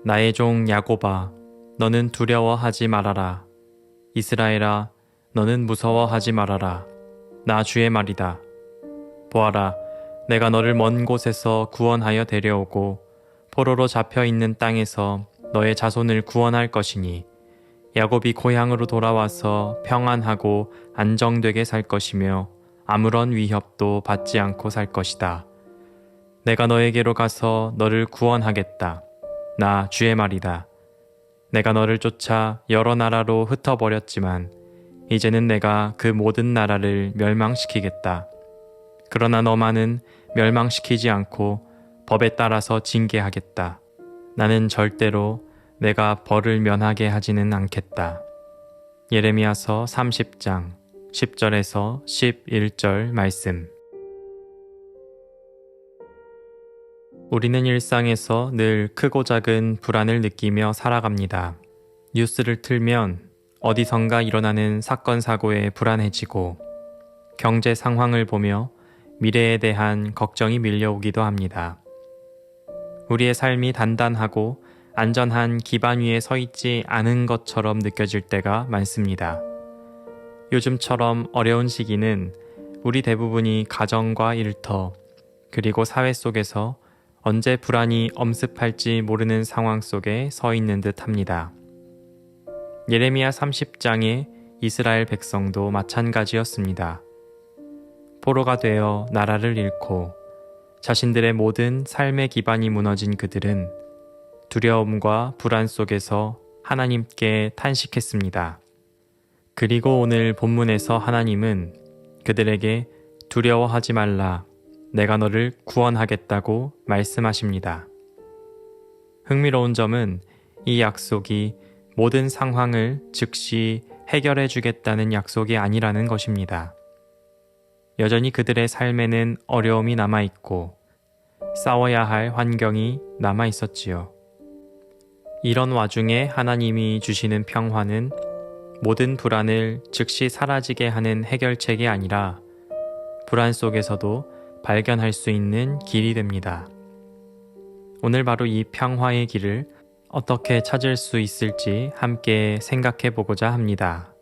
나의 종 야곱아, 너는 두려워하지 말아라. 이스라엘아, 너는 무서워하지 말아라. 나 주의 말이다. 보아라, 내가 너를 먼 곳에서 구원하여 데려오고 포로로 잡혀 있는 땅에서 너의 자손을 구원할 것이니 야곱이 고향으로 돌아와서 평안하고 안정되게 살 것이며 아무런 위협도 받지 않고 살 것이다. 내가 너에게로 가서 너를 구원하겠다. 나 주의 말이다. 내가 너를 쫓아 여러 나라로 흩어버렸지만 이제는 내가 그 모든 나라를 멸망시키겠다. 그러나 너만은 멸망시키지 않고 법에 따라서 징계하겠다. 나는 절대로 내가 벌을 면하게 하지는 않겠다. 예레미야서 30장 10절에서 11절 말씀. 우리는 일상에서 늘 크고 작은 불안을 느끼며 살아갑니다. 뉴스를 틀면 어디선가 일어나는 사건 사고에 불안해지고 경제 상황을 보며 미래에 대한 걱정이 밀려오기도 합니다. 우리의 삶이 단단하고 안전한 기반 위에 서 있지 않은 것처럼 느껴질 때가 많습니다. 요즘처럼 어려운 시기는 우리 대부분이 가정과 일터, 그리고 사회 속에서 언제 불안이 엄습할지 모르는 상황 속에 서 있는 듯 합니다. 예레미야 30장의 이스라엘 백성도 마찬가지였습니다. 포로가 되어 나라를 잃고 자신들의 모든 삶의 기반이 무너진 그들은 두려움과 불안 속에서 하나님께 탄식했습니다. 그리고 오늘 본문에서 하나님은 그들에게 두려워하지 말라, 내가 너를 구원하겠다고 말씀하십니다. 흥미로운 점은 이 약속이 모든 상황을 즉시 해결해 주겠다는 약속이 아니라는 것입니다. 여전히 그들의 삶에는 어려움이 남아있고 싸워야 할 환경이 남아있었지요. 이런 와중에 하나님이 주시는 평화는 모든 불안을 즉시 사라지게 하는 해결책이 아니라 불안 속에서도 발견할 수 있는 길이 됩니다. 오늘 바로 이 평화의 길을 어떻게 찾을 수 있을지 함께 생각해 보고자 합니다.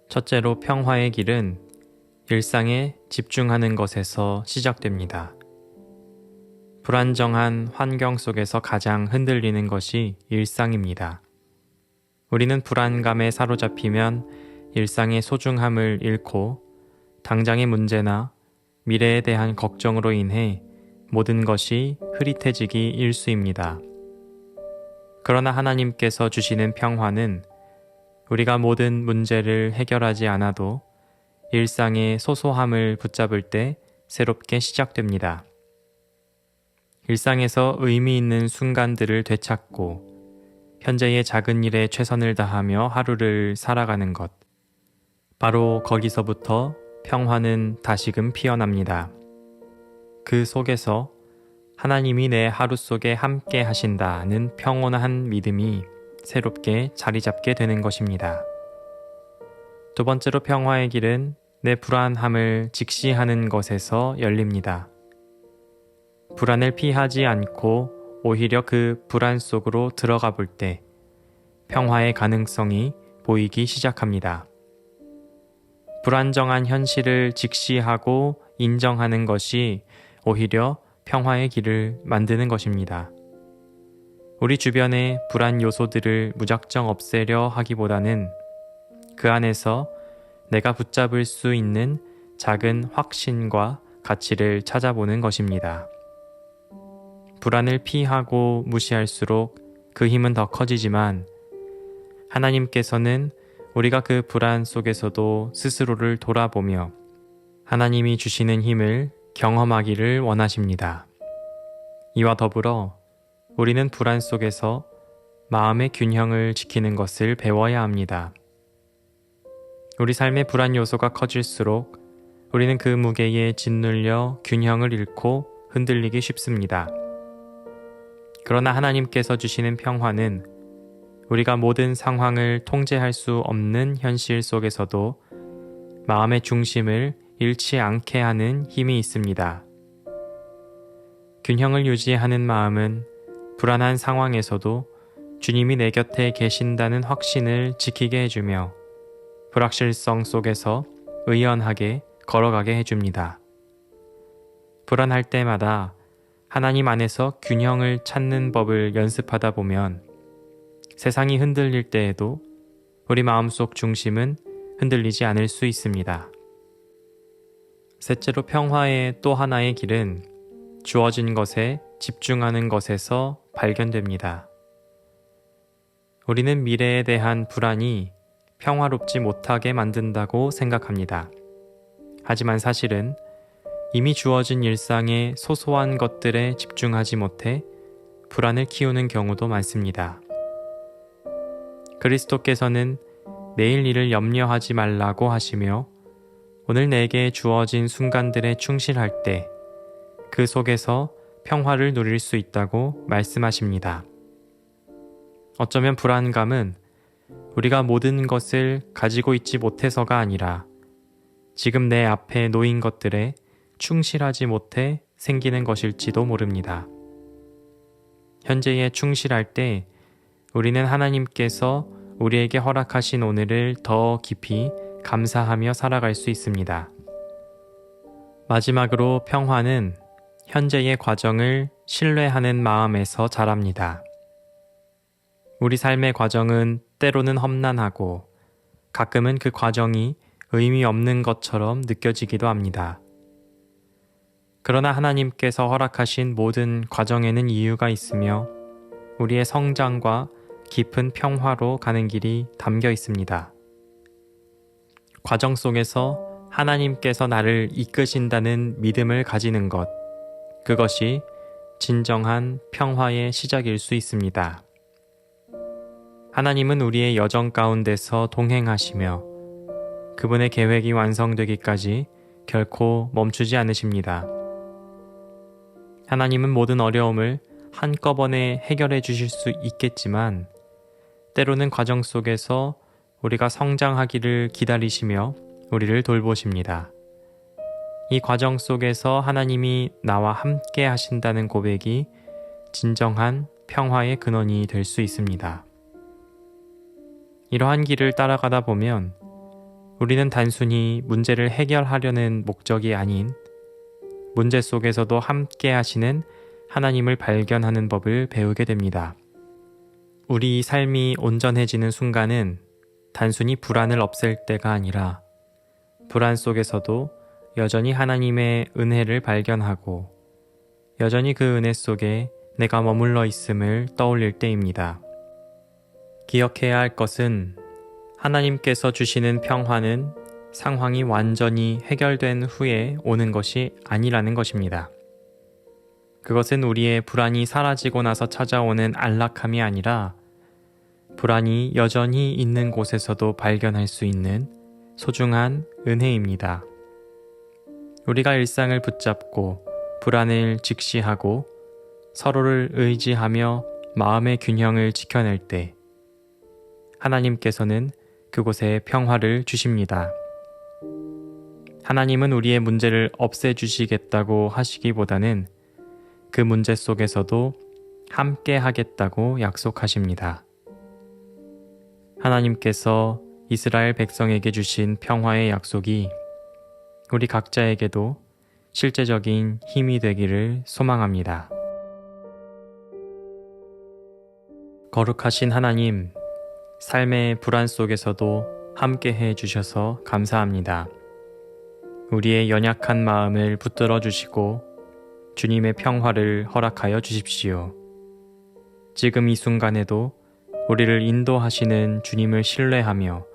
첫째로 평화의 길은 일상에 집중하는 것에서 시작됩니다. 불안정한 환경 속에서 가장 흔들리는 것이 일상입니다. 우리는 불안감에 사로잡히면 일상의 소중함을 잃고 당장의 문제나 미래에 대한 걱정으로 인해 모든 것이 흐릿해지기 일쑤입니다. 그러나 하나님께서 주시는 평화는 우리가 모든 문제를 해결하지 않아도 일상의 소소함을 붙잡을 때 새롭게 시작됩니다. 일상에서 의미 있는 순간들을 되찾고 현재의 작은 일에 최선을 다하며 하루를 살아가는 것. 바로 거기서부터 평화는 다시금 피어납니다. 그 속에서 하나님이 내 하루 속에 함께 하신다는 평온한 믿음이 새롭게 자리 잡게 되는 것입니다. 두 번째로 평화의 길은 내 불안함을 직시하는 것에서 열립니다. 불안을 피하지 않고 오히려 그 불안 속으로 들어가 볼 때 평화의 가능성이 보이기 시작합니다. 불안정한 현실을 직시하고 인정하는 것이 오히려 평화의 길을 만드는 것입니다. 우리 주변의 불안 요소들을 무작정 없애려 하기보다는 그 안에서 내가 붙잡을 수 있는 작은 확신과 가치를 찾아보는 것입니다. 불안을 피하고 무시할수록 그 힘은 더 커지지만 하나님께서는 우리가 그 불안 속에서도 스스로를 돌아보며 하나님이 주시는 힘을 경험하기를 원하십니다. 이와 더불어 우리는 불안 속에서 마음의 균형을 지키는 것을 배워야 합니다. 우리 삶의 불안 요소가 커질수록 우리는 그 무게에 짓눌려 균형을 잃고 흔들리기 쉽습니다. 그러나 하나님께서 주시는 평화는 우리가 모든 상황을 통제할 수 없는 현실 속에서도 마음의 중심을 잃지 않게 하는 힘이 있습니다. 균형을 유지하는 마음은 불안한 상황에서도 주님이 내 곁에 계신다는 확신을 지키게 해주며 불확실성 속에서 의연하게 걸어가게 해줍니다. 불안할 때마다 하나님 안에서 균형을 찾는 법을 연습하다 보면 세상이 흔들릴 때에도 우리 마음속 중심은 흔들리지 않을 수 있습니다. 셋째로 평화의 또 하나의 길은 주어진 것에 집중하는 것에서 발견됩니다. 우리는 미래에 대한 불안이 평화롭지 못하게 만든다고 생각합니다. 하지만 사실은 이미 주어진 일상의 소소한 것들에 집중하지 못해 불안을 키우는 경우도 많습니다. 그리스도께서는 내일 일을 염려하지 말라고 하시며 오늘 내게 주어진 순간들에 충실할 때 그 속에서 평화를 누릴 수 있다고 말씀하십니다. 어쩌면 불안감은 우리가 모든 것을 가지고 있지 못해서가 아니라 지금 내 앞에 놓인 것들에 충실하지 못해 생기는 것일지도 모릅니다. 현재에 충실할 때 우리는 하나님께서 우리에게 허락하신 오늘을 더 깊이 감사하며 살아갈 수 있습니다. 마지막으로 평화는 현재의 과정을 신뢰하는 마음에서 자랍니다. 우리 삶의 과정은 때로는 험난하고 가끔은 그 과정이 의미 없는 것처럼 느껴지기도 합니다. 그러나 하나님께서 허락하신 모든 과정에는 이유가 있으며 우리의 성장과 깊은 평화로 가는 길이 담겨 있습니다. 과정 속에서 하나님께서 나를 이끄신다는 믿음을 가지는 것, 그것이 진정한 평화의 시작일 수 있습니다. 하나님은 우리의 여정 가운데서 동행하시며 그분의 계획이 완성되기까지 결코 멈추지 않으십니다. 하나님은 모든 어려움을 한꺼번에 해결해 주실 수 있겠지만 때로는 과정 속에서 우리가 성장하기를 기다리시며 우리를 돌보십니다. 이 과정 속에서 하나님이 나와 함께 하신다는 고백이 진정한 평화의 근원이 될 수 있습니다. 이러한 길을 따라가다 보면 우리는 단순히 문제를 해결하려는 목적이 아닌 문제 속에서도 함께 하시는 하나님을 발견하는 법을 배우게 됩니다. 우리 삶이 온전해지는 순간은 단순히 불안을 없앨 때가 아니라 불안 속에서도 여전히 하나님의 은혜를 발견하고 여전히 그 은혜 속에 내가 머물러 있음을 떠올릴 때입니다. 기억해야 할 것은 하나님께서 주시는 평화는 상황이 완전히 해결된 후에 오는 것이 아니라는 것입니다. 그것은 우리의 불안이 사라지고 나서 찾아오는 안락함이 아니라 불안이 여전히 있는 곳에서도 발견할 수 있는 소중한 은혜입니다. 우리가 일상을 붙잡고 불안을 직시하고 서로를 의지하며 마음의 균형을 지켜낼 때 하나님께서는 그곳에 평화를 주십니다. 하나님은 우리의 문제를 없애주시겠다고 하시기보다는 그 문제 속에서도 함께 하겠다고 약속하십니다. 하나님께서 이스라엘 백성에게 주신 평화의 약속이 우리 각자에게도 실제적인 힘이 되기를 소망합니다. 거룩하신 하나님, 삶의 불안 속에서도 함께 해 주셔서 감사합니다. 우리의 연약한 마음을 붙들어 주시고 주님의 평화를 허락하여 주십시오. 지금 이 순간에도 우리를 인도하시는 주님을 신뢰하며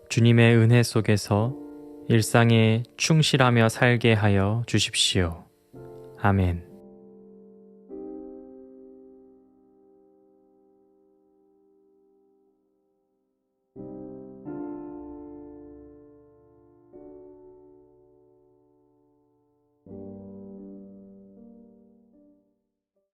주님의 은혜 속에서 일상에 충실하며 살게 하여 주십시오. 아멘.